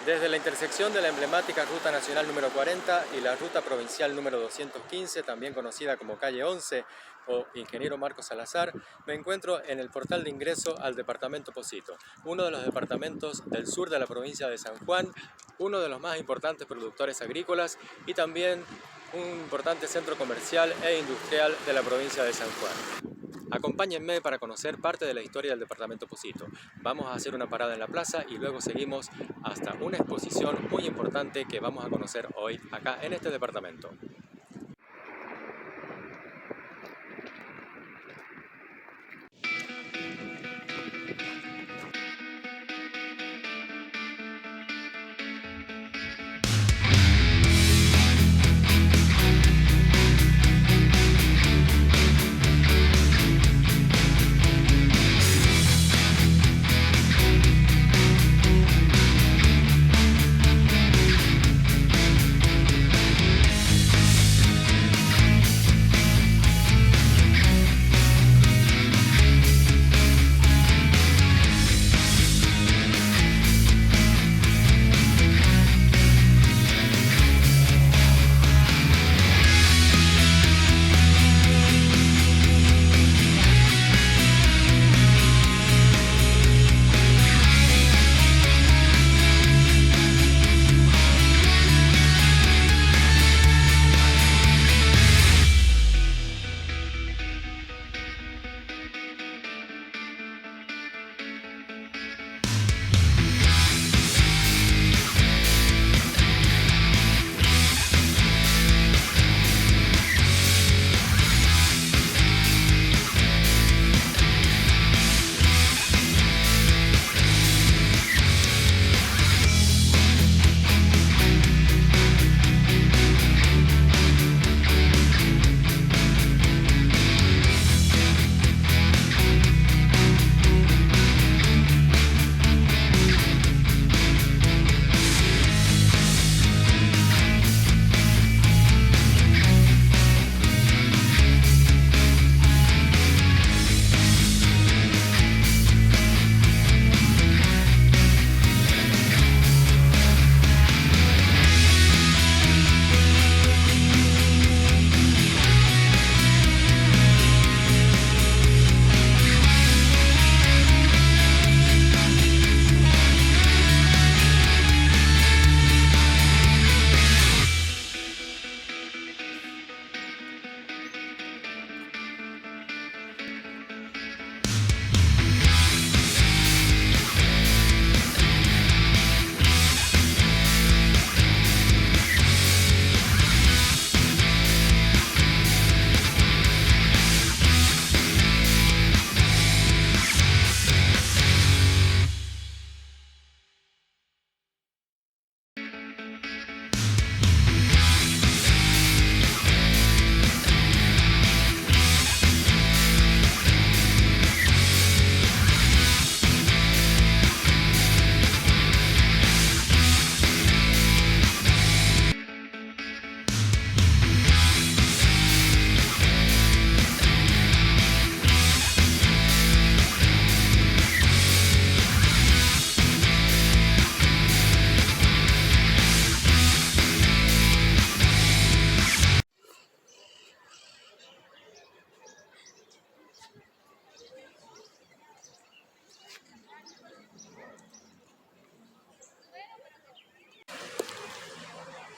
Desde la intersección de la emblemática Ruta Nacional número 40 y la Ruta Provincial número 215, también conocida como Calle 11 o Ingeniero Marcos Salazar, me encuentro en el portal de ingreso al departamento Pocito, uno de los departamentos del sur de la provincia de San Juan, uno de los más importantes productores agrícolas y también un importante centro comercial e industrial de la provincia de San Juan. Acompáñenme para conocer parte de la historia del departamento Pocito. Vamos a hacer una parada en la plaza y luego seguimos hasta una exposición muy importante que vamos a conocer hoy acá en este departamento.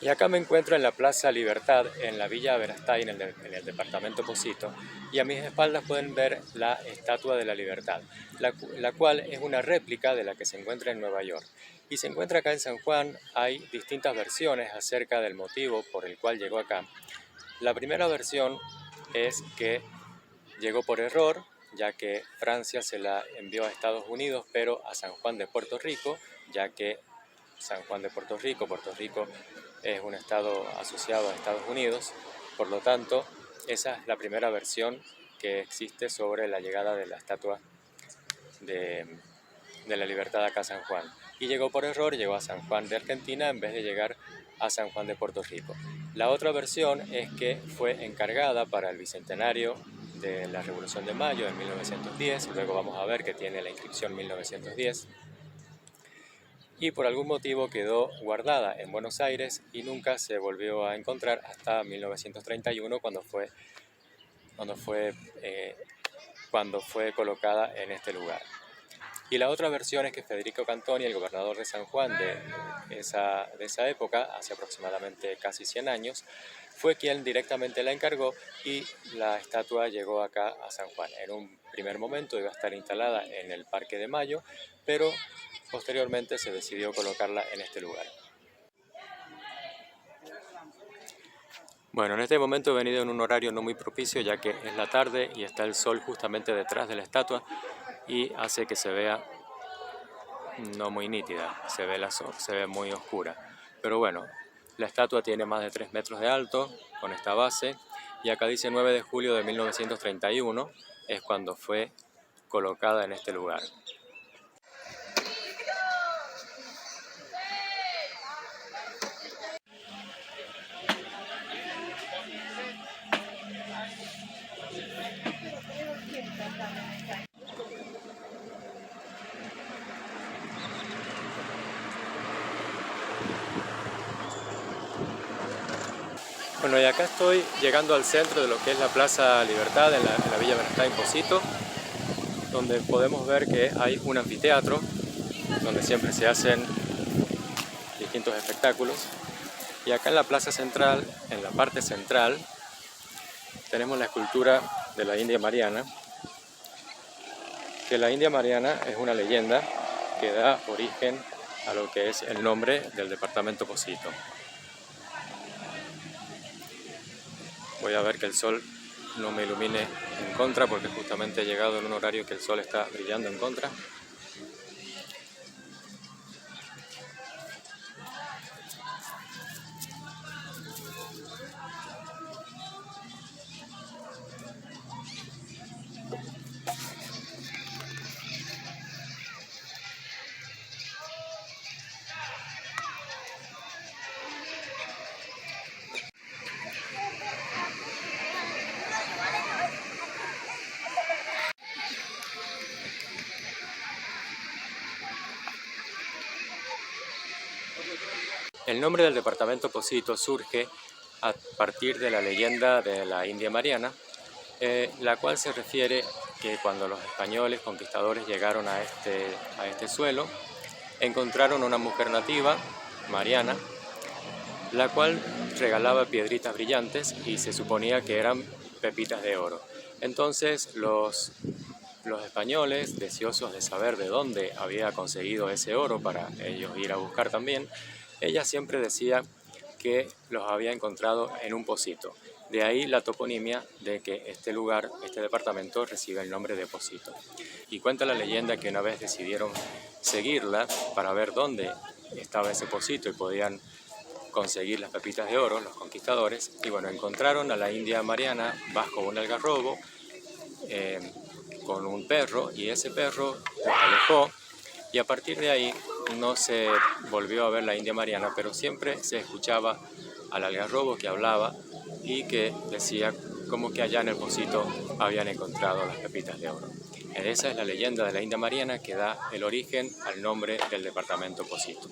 Y acá me encuentro en la Plaza Libertad, en la Villa Verastay, en el departamento Pocito, y a mis espaldas pueden ver la Estatua de la Libertad, la cual es una réplica de la que se encuentra en Nueva York. Y se encuentra acá en San Juan. Hay distintas versiones acerca del motivo por el cual llegó acá. La primera versión es que llegó por error, ya que Francia se la envió a Estados Unidos, pero a San Juan de Puerto Rico, ya que San Juan de Puerto Rico es un estado asociado a Estados Unidos. Por lo tanto, esa es la primera versión que existe sobre la llegada de la Estatua de la Libertad acá a San Juan. Y llegó por error, llegó a San Juan de Argentina en vez de llegar a San Juan de Puerto Rico. La otra versión es que fue encargada para el bicentenario de la Revolución de Mayo de 1910, luego vamos a ver que tiene la inscripción 1910. y por algún motivo quedó guardada en Buenos Aires y nunca se volvió a encontrar hasta 1931 cuando fue, eh, cuando fue colocada en este lugar. Y la otra versión es que Federico Cantoni, el gobernador de San Juan de esa época, hace aproximadamente casi 100 años, fue quien directamente la encargó y la estatua llegó acá a San Juan. En un primer momento iba a estar instalada en el Parque de Mayo, pero posteriormente se decidió colocarla en este lugar. Bueno, en este momento he venido en un horario no muy propicio, ya que es la tarde y está el sol justamente detrás de la estatua y hace que se vea no muy nítida, se ve muy oscura. Pero bueno, la estatua tiene más de 3 metros de alto con esta base y acá dice 9 de julio de 1931 es cuando fue colocada en este lugar. Bueno, y acá estoy llegando al centro de lo que es la Plaza Libertad en la Villa Benestá en Pocito, donde podemos ver que hay un anfiteatro donde siempre se hacen distintos espectáculos. Y acá en la plaza central, en la parte central, tenemos la escultura de la India Mariana, que la India Mariana es una leyenda que da origen a lo que es el nombre del departamento Pocito. Voy a ver que el sol no me ilumine en contra, porque justamente he llegado en un horario que el sol está brillando en contra. El nombre del departamento Pocito surge a partir de la leyenda de la India Mariana, la cual se refiere que cuando los españoles conquistadores llegaron a este suelo, encontraron una mujer nativa, Mariana, la cual regalaba piedritas brillantes y se suponía que eran pepitas de oro. Entonces los españoles, deseosos de saber de dónde había conseguido ese oro para ellos ir a buscar también, ella siempre decía que los había encontrado en un pocito. De ahí la toponimia de que este lugar, este departamento, recibe el nombre de Pocito. Y cuenta la leyenda que una vez decidieron seguirla para ver dónde estaba ese pocito y podían conseguir las pepitas de oro, los conquistadores. Y bueno, encontraron a la India Mariana bajo un algarrobo con un perro, y ese perro los alejó, y a partir de ahí no se volvió a ver la India Mariana, pero siempre se escuchaba al algarrobo que hablaba y que decía como que allá en el pocito habían encontrado las pepitas de oro. Esa es la leyenda de la India Mariana que da el origen al nombre del departamento Pocito.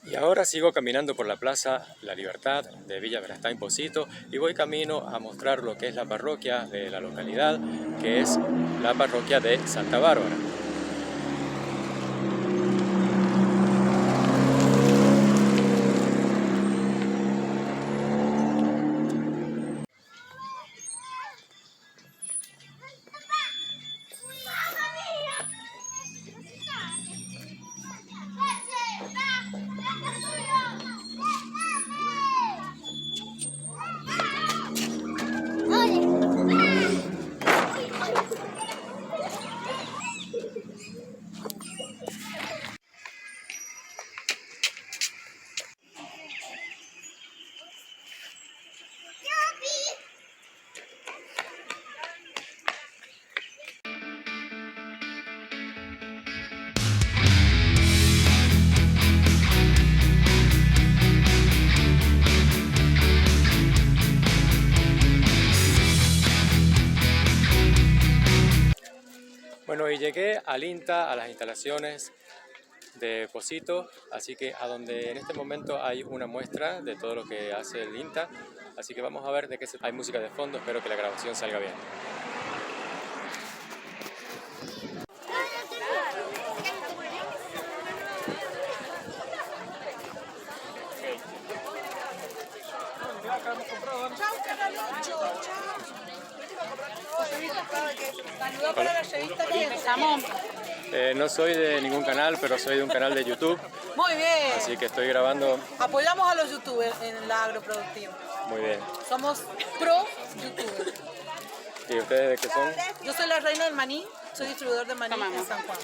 Y ahora sigo caminando por la Plaza La Libertad de Villa Benestá en Pocito y voy camino a mostrar lo que es la parroquia de la localidad, que es la parroquia de Santa Bárbara. Bueno, y llegué al INTA, a las instalaciones de Pocito, así que a donde en este momento hay una muestra de todo lo que hace el INTA, así que vamos a ver de qué se... Hay música de fondo, espero que la grabación salga bien. Saludos para la revista que empezamos. No soy de ningún canal, pero soy de un canal de YouTube, Muy bien. así que estoy grabando. Apoyamos a los youtubers en la agroproductiva. Muy bien. Somos pro youtubers. ¿Y ustedes de qué son? Yo soy la reina del maní, soy distribuidor de maní Tomamos. en San Juan.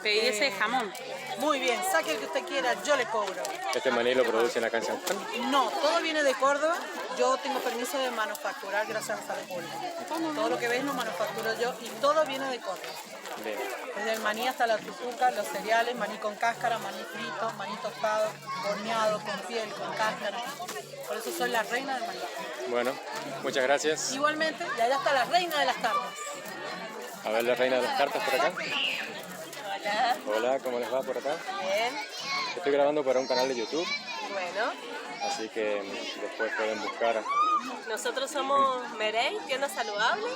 Pedí ese jamón. Muy bien, saque el que usted quiera, yo le cobro. ¿Este maní lo producen acá en San Juan? No, todo viene de Córdoba. Yo tengo permiso de manufacturar gracias a Salud Pública. Todo lo que ves lo manufacturo yo y todo viene de Córdoba. Bien. Desde el maní hasta la tucuca, los cereales, maní con cáscara, maní frito, maní tostado, horneado, con piel, con cáscara. Por eso soy la reina del maní. Bueno, muchas gracias. Igualmente, y allá está la reina de las cartas. A ver la reina de las cartas por acá. Hola, Hola, ¿cómo les va por acá? bien, Estoy grabando para un canal de YouTube, bueno. así que después pueden buscar. Nosotros somos Merey, tienda saludable.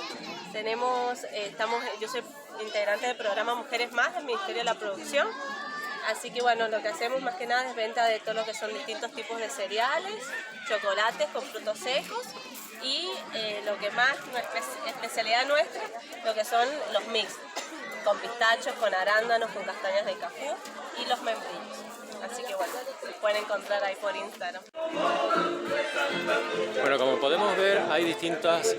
Yo soy integrante del programa Mujeres Más del Ministerio de la Producción. Así que bueno, lo que hacemos más que nada es venta de todo lo que son distintos tipos de cereales, chocolates con frutos secos y lo que más, nuestra especialidad nuestra, lo que son los mix, con pistachos, con arándanos, con castañas de cajú y los membrillos. Así que bueno, los pueden encontrar ahí por Instagram. Bueno, como podemos ver, hay distintos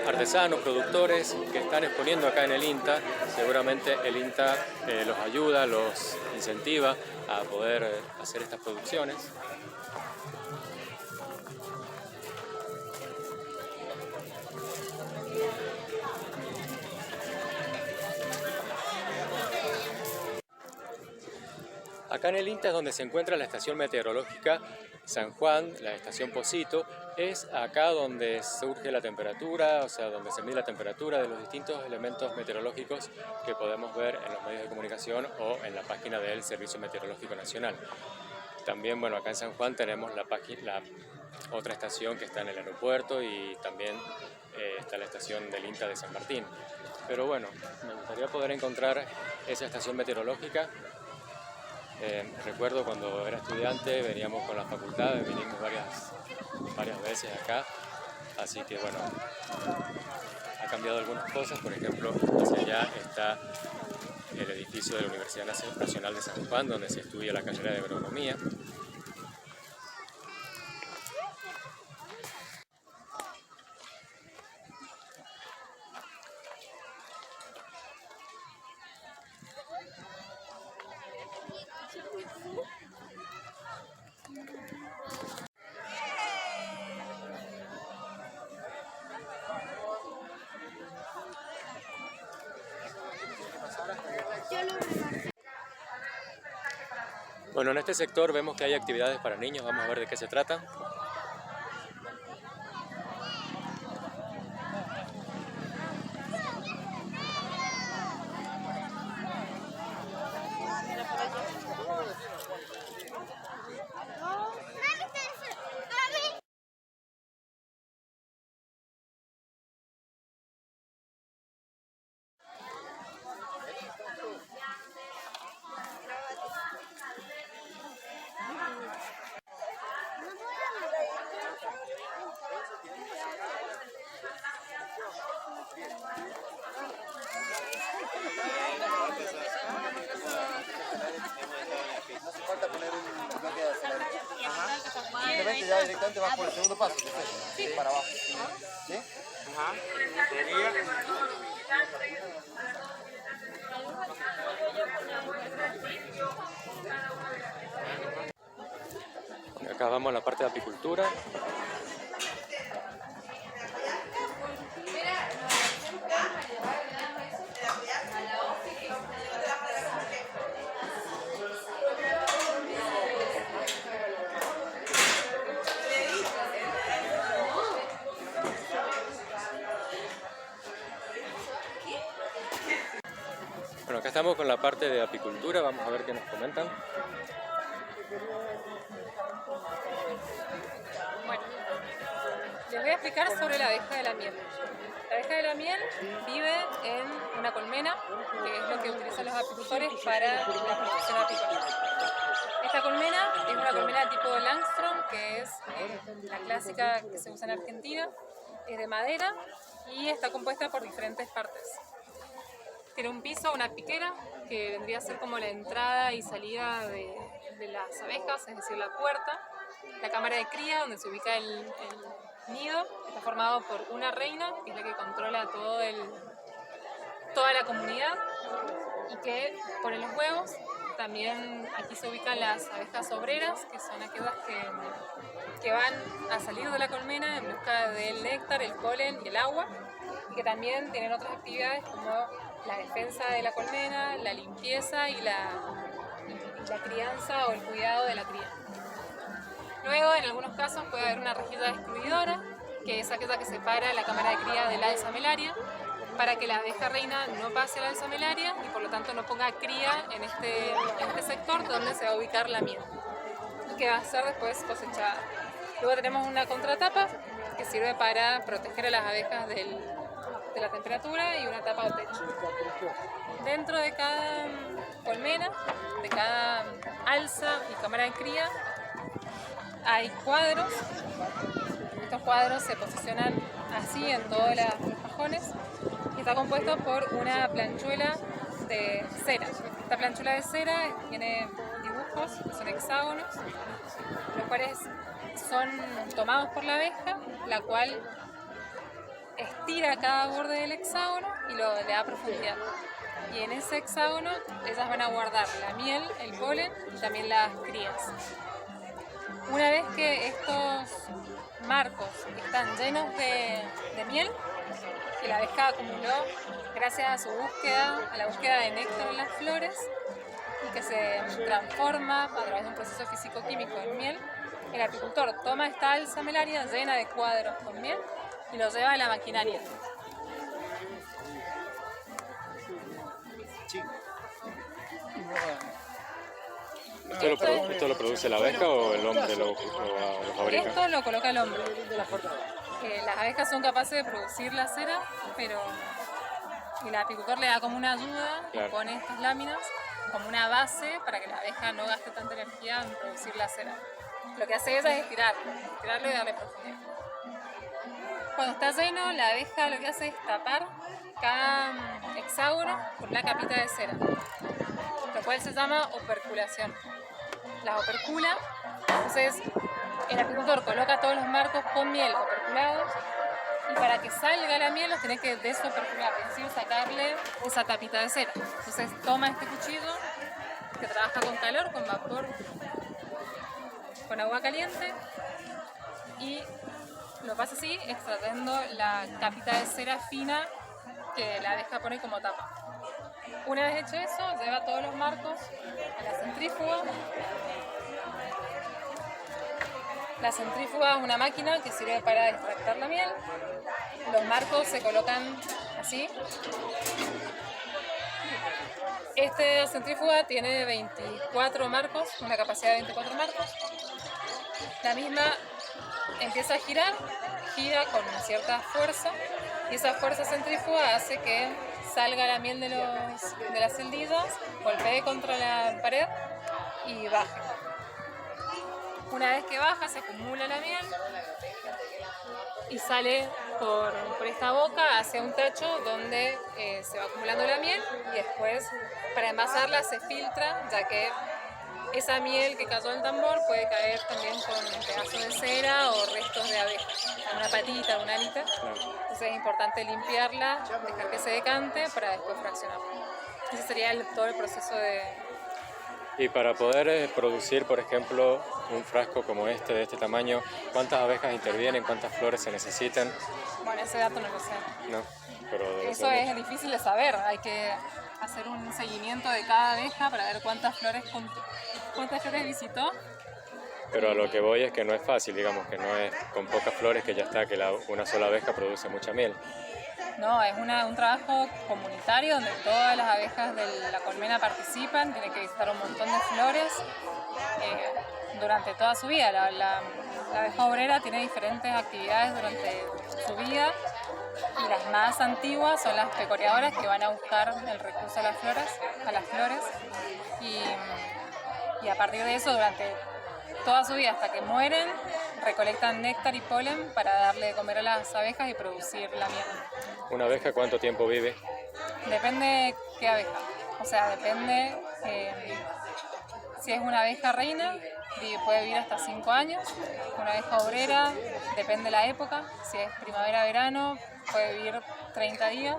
artesanos, productores que están exponiendo acá en el INTA. Seguramente el INTA los ayuda, los incentiva a poder hacer estas producciones. Acá en el INTA es donde se encuentra la estación meteorológica San Juan, la estación Pocito. Es acá donde surge la temperatura, o sea, donde se mide la temperatura de los distintos elementos meteorológicos que podemos ver en los medios de comunicación o en la página del Servicio Meteorológico Nacional. También, bueno, acá en San Juan tenemos la otra estación que está en el aeropuerto y también está la estación del INTA de San Martín. Pero bueno, me gustaría poder encontrar esa estación meteorológica. Recuerdo cuando era estudiante, veníamos con la facultad, vinimos varias veces acá, así que bueno, ha cambiado algunas cosas. Por ejemplo, hacia allá está el edificio de la Universidad Nacional de San Juan, donde se estudia la carrera de agronomía. Bueno, en este sector vemos que hay actividades para niños, vamos a ver de qué se trata. Falta poner un bloque de acelerador. Simplemente ya directamente vas por el segundo paso, sí. Para abajo. ¿Sí? Ajá. Acá vamos a la parte de apicultura. Bueno, acá estamos con la parte de apicultura, vamos a ver qué nos comentan. Bueno, les voy a explicar sobre la abeja de la miel. La abeja de la miel vive en una colmena, que es lo que utilizan los apicultores para la producción apícola. Esta colmena es una colmena tipo Langstrom, que es la clásica que se usa en Argentina. Es de madera y está compuesta por diferentes partes. Tiene un piso, una piquera, que vendría a ser como la entrada y salida de las abejas, es decir, la puerta. La cámara de cría, donde se ubica el nido, está formado por una reina, que es la que controla toda la comunidad y que pone los huevos. También aquí se ubican las abejas obreras, que son aquellas que van a salir de la colmena en busca del néctar, el polen y el agua, y que también tienen otras actividades como la defensa de la colmena, la limpieza y la crianza o el cuidado de la cría. Luego, en algunos casos, puede haber una rejilla excluidora, que es aquella que separa la cámara de cría de la alzamelaria, para que la abeja reina no pase a la alzamelaria y por lo tanto no ponga cría en este sector donde se va a ubicar la miel, y que va a ser después cosechada. Luego tenemos una contratapa que sirve para proteger a las abejas de la temperatura y una tapa o techo. Dentro de cada colmena, de cada alza y cámara de cría, hay cuadros. Estos cuadros se posicionan así en todos los cajones y está compuesto por una planchuela de cera. Esta planchuela de cera tiene dibujos que son hexágonos, los cuales son tomados por la abeja, la cual estira cada borde del hexágono y le da profundidad. Y en ese hexágono ellas van a guardar la miel, el polen y también las crías. Una vez que estos marcos están llenos de miel, que la abeja acumuló gracias a su búsqueda, a la búsqueda de néctar en las flores, y que se transforma a través de un proceso físico-químico en miel, el apicultor toma esta alzamelaria llena de cuadros con miel y lo lleva a la maquinaria. ¿Esto lo produce la abeja o el hombre lo fabrica? Esto lo coloca el hombre. Las abejas son capaces de producir la cera, pero el apicultor le da como una ayuda, claro, y pone estas láminas como una base para que la abeja no gaste tanta energía en producir la cera. Lo que hace ella es estirarlo y darle profundidad. Cuando está lleno, la abeja lo que hace es tapar cada hexágono con una capita de cera, lo cual se llama operculación. La opercula, entonces el apicultor coloca todos los marcos con miel operculados y para que salga la miel los tiene que desopercular, es decir, sacarle esa tapita de cera. Entonces toma este cuchillo que trabaja con calor, con vapor, con agua caliente y lo pasa así, extrayendo la capita de cera fina que la abeja pone como tapa. Una vez hecho eso, lleva todos los marcos a la centrífuga. La centrífuga es una máquina que sirve para extractar la miel. Los marcos se colocan así. Esta centrífuga tiene 24 marcos, una capacidad de 24 marcos. La misma empieza a girar, gira con cierta fuerza y esa fuerza centrífuga hace que salga la miel de las celdillas, golpee contra la pared y baje. Una vez que baja, se acumula la miel y sale por esta boca hacia un tacho donde se va acumulando la miel y después para envasarla se filtra, ya que esa miel que cayó en el tambor puede caer también con pedazos de cera o restos de abeja, una patita, una alita. Entonces es importante limpiarla, dejar que se decante para después fraccionarla. Ese sería todo el proceso de... Y para poder producir, por ejemplo, un frasco como este, de este tamaño, ¿cuántas abejas intervienen? ¿Cuántas flores se necesitan? Bueno, ese dato no lo sé. No, pero debe Eso ser es mucho. difícil de saber, hay que hacer un seguimiento de cada abeja para ver cuántas flores visitó. Pero a lo que voy es que no es fácil, digamos, que no es con pocas flores que ya está, que una sola abeja produce mucha miel. No, es un trabajo comunitario donde todas las abejas de la colmena participan, tienen que visitar un montón de flores durante toda su vida. La abeja obrera tiene diferentes actividades durante su vida y las más antiguas son las pecoreadoras que van a buscar el recurso a las flores y a partir de eso durante toda su vida hasta que mueren recolectan néctar y polen para darle de comer a las abejas y producir la miel. ¿Una abeja cuánto tiempo vive? Depende qué abeja, o sea, depende si es una abeja reina, puede vivir hasta 5 años, una abeja obrera, depende de la época, si es primavera-verano puede vivir 30 días,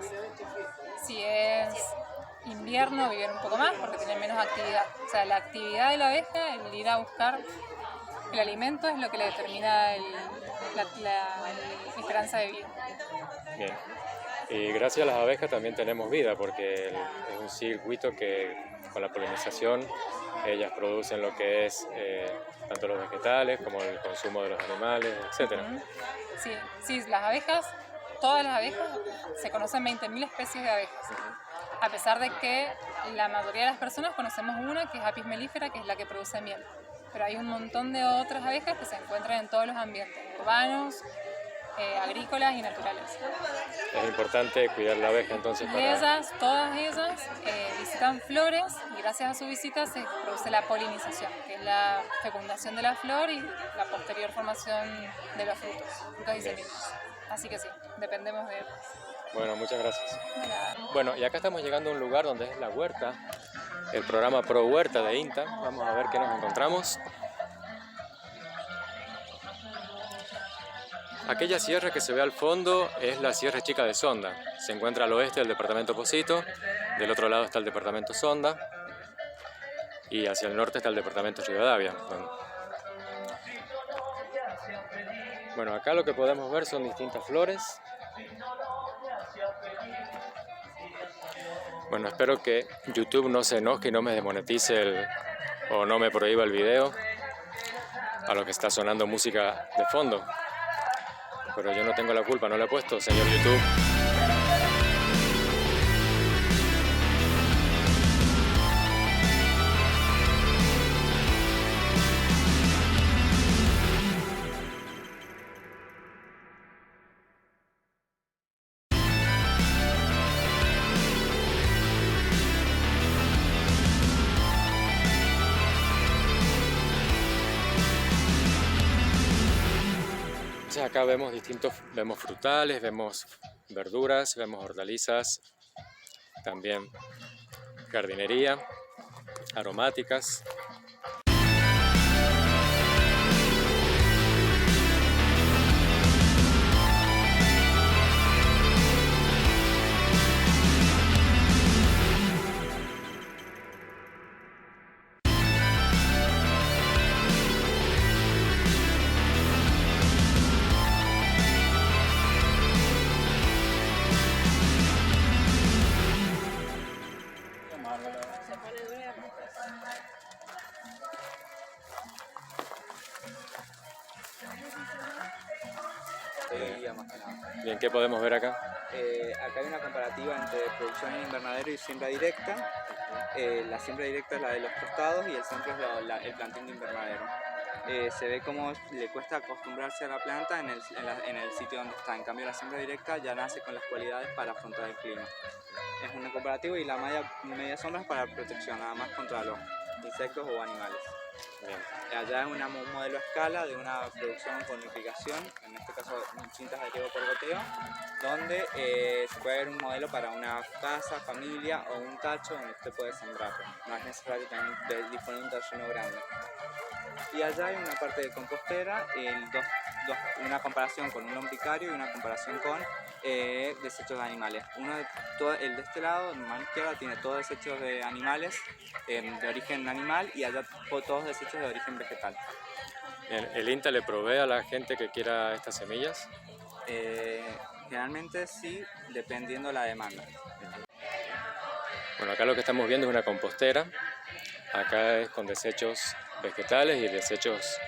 si es invierno viven un poco más porque tienen menos actividad, o sea, la actividad de la abeja, el ir a buscar el alimento es lo que le determina la esperanza de vida. Bien. Y gracias a las abejas también tenemos vida porque es un circuito que con la polinización ellas producen lo que es tanto los vegetales como el consumo de los animales, etc. Sí, las abejas, todas las abejas, se conocen 20.000 especies de abejas. A pesar de que la mayoría de las personas conocemos una que es Apis mellifera, que es la que produce miel. Pero hay un montón de otras abejas que se encuentran en todos los ambientes, urbanos, agrícolas y naturales. Es importante cuidar la abeja entonces para... Todas ellas visitan flores y gracias a su visita se produce la polinización, que es la fecundación de la flor y la posterior formación de los frutos y semillas. Así que sí, dependemos de ellos. Bueno, muchas gracias. De nada. Bueno, y acá estamos llegando a un lugar donde es la huerta, el programa Pro Huerta de INTA. Vamos a ver qué nos encontramos. Aquella sierra que se ve al fondo es la Sierra Chica de Sonda. Se encuentra al oeste del departamento Pocito, del otro lado está el departamento Sonda y hacia el norte está el departamento Rivadavia. Bueno, acá lo que podemos ver son distintas flores. Bueno, espero que YouTube no se enoje y no me desmonetice o no me prohíba el video a lo que está sonando música de fondo. Pero yo no tengo la culpa, no la he puesto, señor YouTube. Acá vemos frutales, vemos verduras, vemos hortalizas, también jardinería, aromáticas. Bien, ¿qué podemos ver acá? Acá hay una comparativa entre producción en invernadero y siembra directa. La siembra directa es la de los costados y el centro es el plantín de invernadero. Se ve cómo le cuesta acostumbrarse a la planta en el sitio donde está. En cambio, la siembra directa ya nace con las cualidades para afrontar el clima. Es un comparativo y la media sombra es para protección, nada más contra los insectos o animales. Bien. Allá es un modelo a escala de una producción con irrigación, en este caso cintas de riego por goteo, donde se puede ver un modelo para una casa, familia o un tacho donde usted puede sembrarlo. No es necesario disponer de un terreno grande. Y allá hay una parte de compostera, una comparación con un lombricario y una comparación con desechos de animales. El de este lado, en mano izquierda, tiene todos desechos de animales de origen animal y allá todos desechos de origen vegetal. ¿El INTA le provee a la gente que quiera estas semillas? Generalmente sí, dependiendo la demanda. Bueno, acá lo que estamos viendo es una compostera. Acá es con desechos vegetales y desechos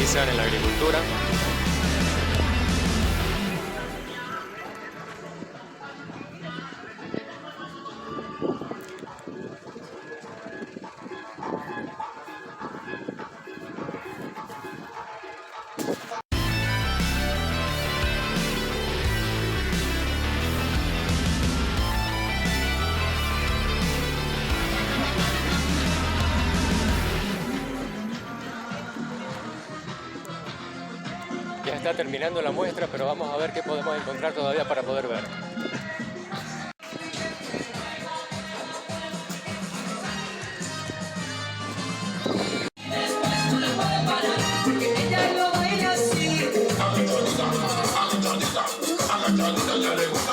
utilizan en la agricultura. Ya está terminando la muestra, pero vamos a ver qué podemos encontrar todavía para poder ver.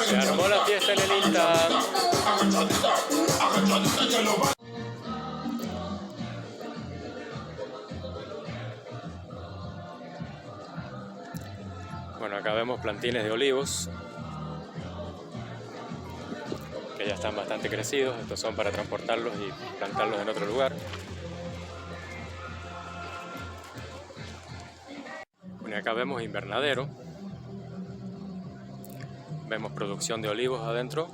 Se armó la fiesta en el INTA. Bueno, acá vemos plantines de olivos que ya están bastante crecidos. Estos son para transportarlos y plantarlos en otro lugar. Bueno, acá vemos invernadero. Vemos producción de olivos adentro.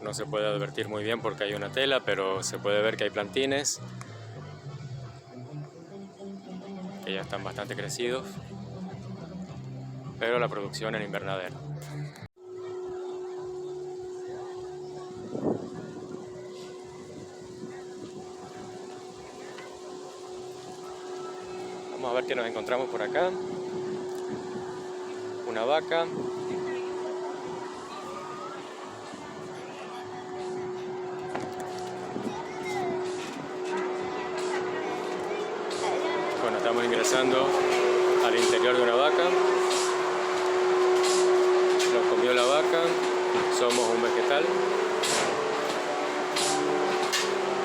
No se puede advertir muy bien porque hay una tela, pero se puede ver que hay plantines que ya están bastante crecidos. Pero la producción en invernadero. Vamos a ver qué nos encontramos por acá. Una vaca. Bueno, estamos ingresando al interior de una vaca. Nos comió la vaca, somos un vegetal.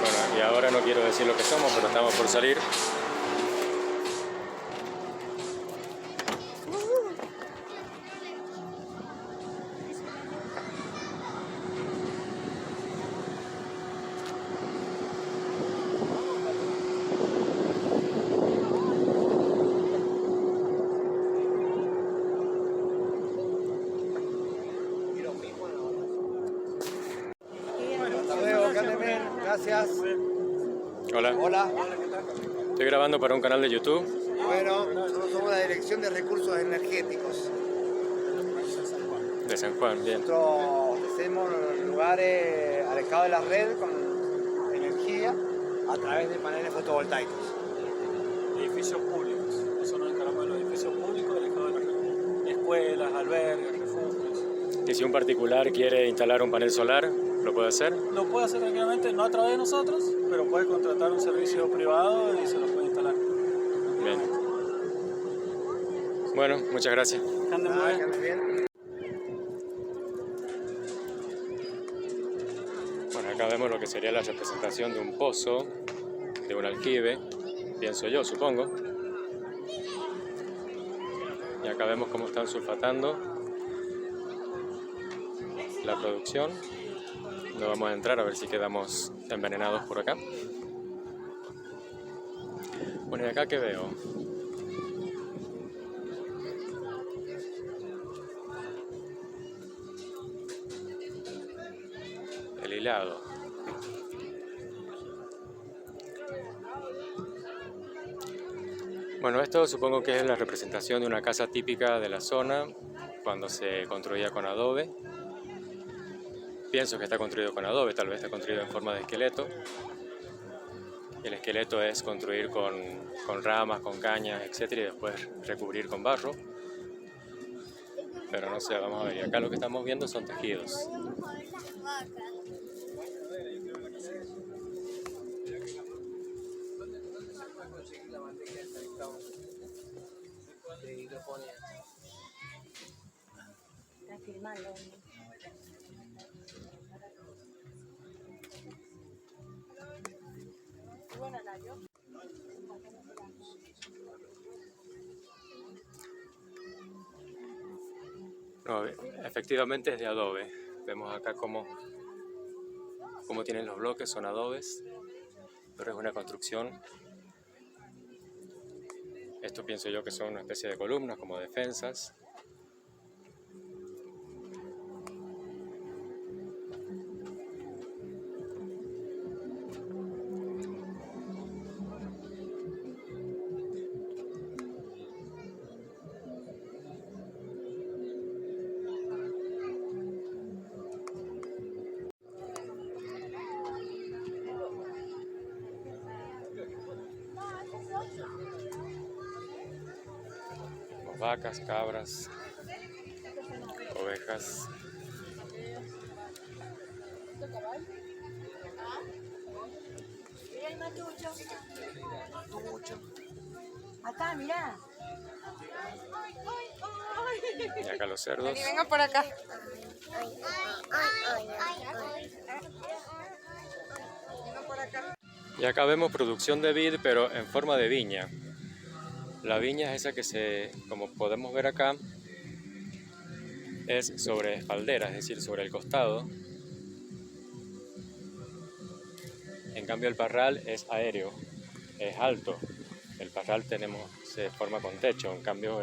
Bueno, y ahora no quiero decir lo que somos, pero estamos por salir. Gracias. Hola. Hola. Estoy grabando para un canal de YouTube. Bueno, nosotros somos la Dirección de Recursos Energéticos. De San Juan, bien. Nosotros hacemos lugares alejados de la red con energía a través de paneles fotovoltaicos. Edificios públicos. Nosotros nos encargamos de los edificios públicos alejados de la red. Escuelas, albergues, refugios. Y si un particular quiere instalar un panel solar, ¿lo puede hacer? Lo puede hacer tranquilamente, no a través de nosotros, pero puede contratar un servicio privado y se lo puede instalar. Bien. Bueno, muchas gracias. Que anden muy bien. Bueno, acá vemos lo que sería la representación de un pozo, de un aljibe, pienso yo, supongo. Y acá vemos cómo están sulfatando la producción. No vamos a entrar a ver si quedamos envenenados por acá. Bueno, ¿y acá qué veo? El hilado. Bueno, esto supongo que es la representación de una casa típica de la zona cuando se construía con adobe. Pienso que está construido con adobe, tal vez está construido en forma de esqueleto. El esqueleto es construir con ramas, con cañas, etc. y después recubrir con barro. Pero no sé, vamos a ver. Y acá lo que estamos viendo son tejidos. No, efectivamente es de adobe. Vemos acá cómo tienen los bloques, son adobes, pero es una construcción Esto pienso yo que son una especie de columnas como defensas. Vacas, cabras, ovejas. Acá, mirá. Y acá los cerdos. Y venga por acá. Y acá vemos producción de vid, pero en forma de viña. La viña es esa que como podemos ver acá, es sobre espaldera, es decir, sobre el costado. En cambio el parral es aéreo, es alto. El parral se forma con techo, en cambio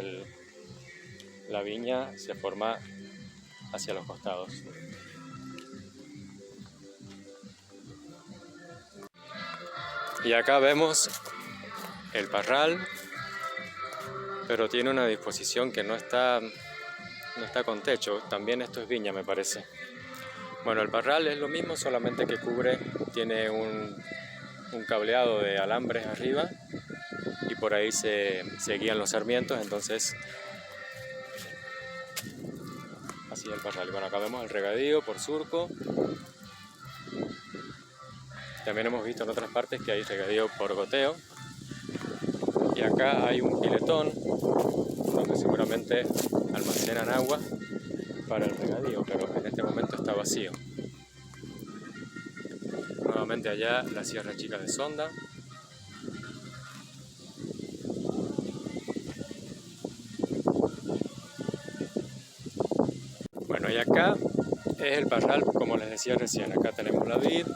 la viña se forma hacia los costados. Y acá vemos el parral, pero tiene una disposición que no está con techo. También esto es viña, me parece. Bueno, el parral es lo mismo, solamente que tiene un cableado de alambres arriba y por ahí se guían los sarmientos, entonces así es el parral. Bueno, acá vemos el regadío por surco. También hemos visto en otras partes que hay regadío por goteo. Y acá hay un piletón donde seguramente almacenan agua para el regadío, pero en este momento está vacío. Nuevamente allá la Sierra Chica de Sonda. Bueno, y acá es el parral, como les decía recién. Acá tenemos la vid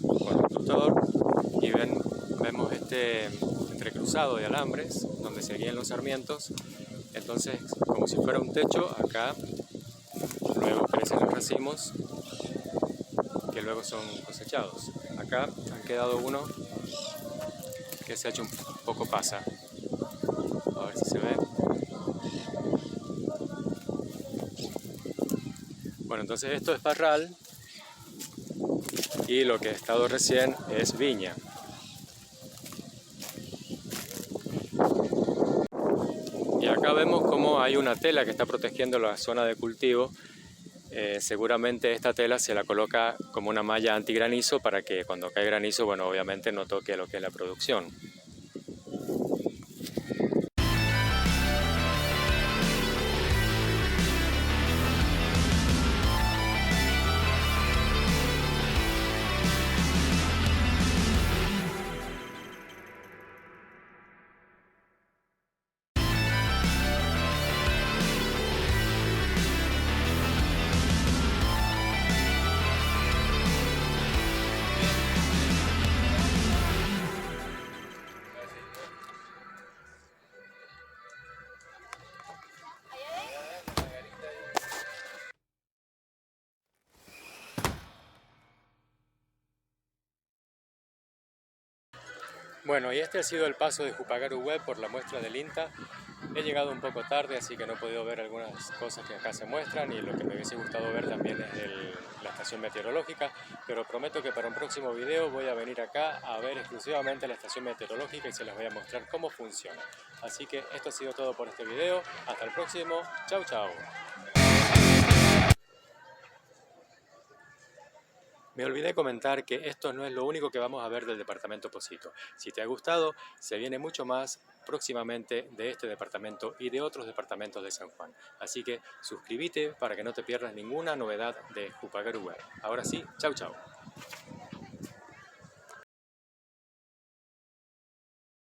con el tutor y vemos este entrecruzado de alambres donde se guían los sarmientos. Entonces, como si fuera un techo, acá luego crecen los racimos que luego son cosechados. Acá han quedado uno que se ha hecho un poco pasa. A ver si se ve. Bueno, entonces esto es parral y lo que he estado recién es viña. Y acá vemos cómo hay una tela que está protegiendo la zona de cultivo. Seguramente esta tela se la coloca como una malla antigranizo para que cuando cae granizo, bueno, obviamente no toque lo que es la producción. Bueno, y este ha sido el paso de Jupagaru Web por la muestra del INTA. He llegado un poco tarde, así que no he podido ver algunas cosas que acá se muestran, y lo que me hubiese gustado ver también es la estación meteorológica, pero prometo que para un próximo video voy a venir acá a ver exclusivamente la estación meteorológica y se les voy a mostrar cómo funciona. Así que esto ha sido todo por este video. Hasta el próximo. Chau, chau. Me olvidé comentar que esto no es lo único que vamos a ver del departamento Pocito. Si te ha gustado, se viene mucho más próximamente de este departamento y de otros departamentos de San Juan. Así que suscríbete para que no te pierdas ninguna novedad de Jupagaru Web. Ahora sí, chau chau.